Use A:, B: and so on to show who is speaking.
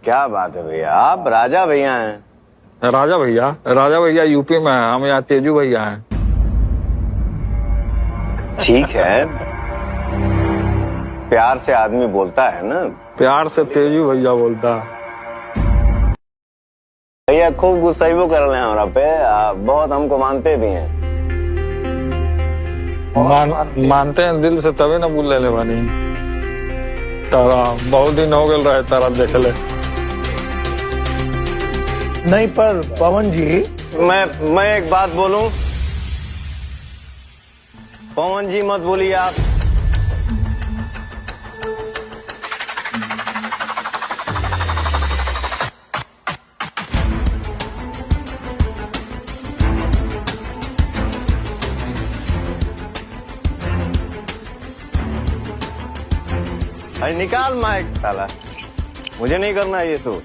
A: क्या बात है भैया, आप राजा भैया हैं।
B: राजा भैया यूपी में है, हम यहाँ तेजू भैया हैं।
A: ठीक है, प्यार से आदमी बोलता है ना।
B: प्यार से तेजू भैया बोलता है।
A: भैया खूब गुस्साइबो कर रहे हैं हमरा पे, बहुत हमको मानते भी हैं।
B: मानते हैं दिल से, तभी ना बोल ले बानी। तारा बहुत दिन हो गए रहे, तारा देख ले।
C: नहीं पर पवन जी,
A: मैं एक बात बोलूं। पवन जी मत बोलिए आप। अरे निकाल माइक साला, मुझे नहीं करना ये शो।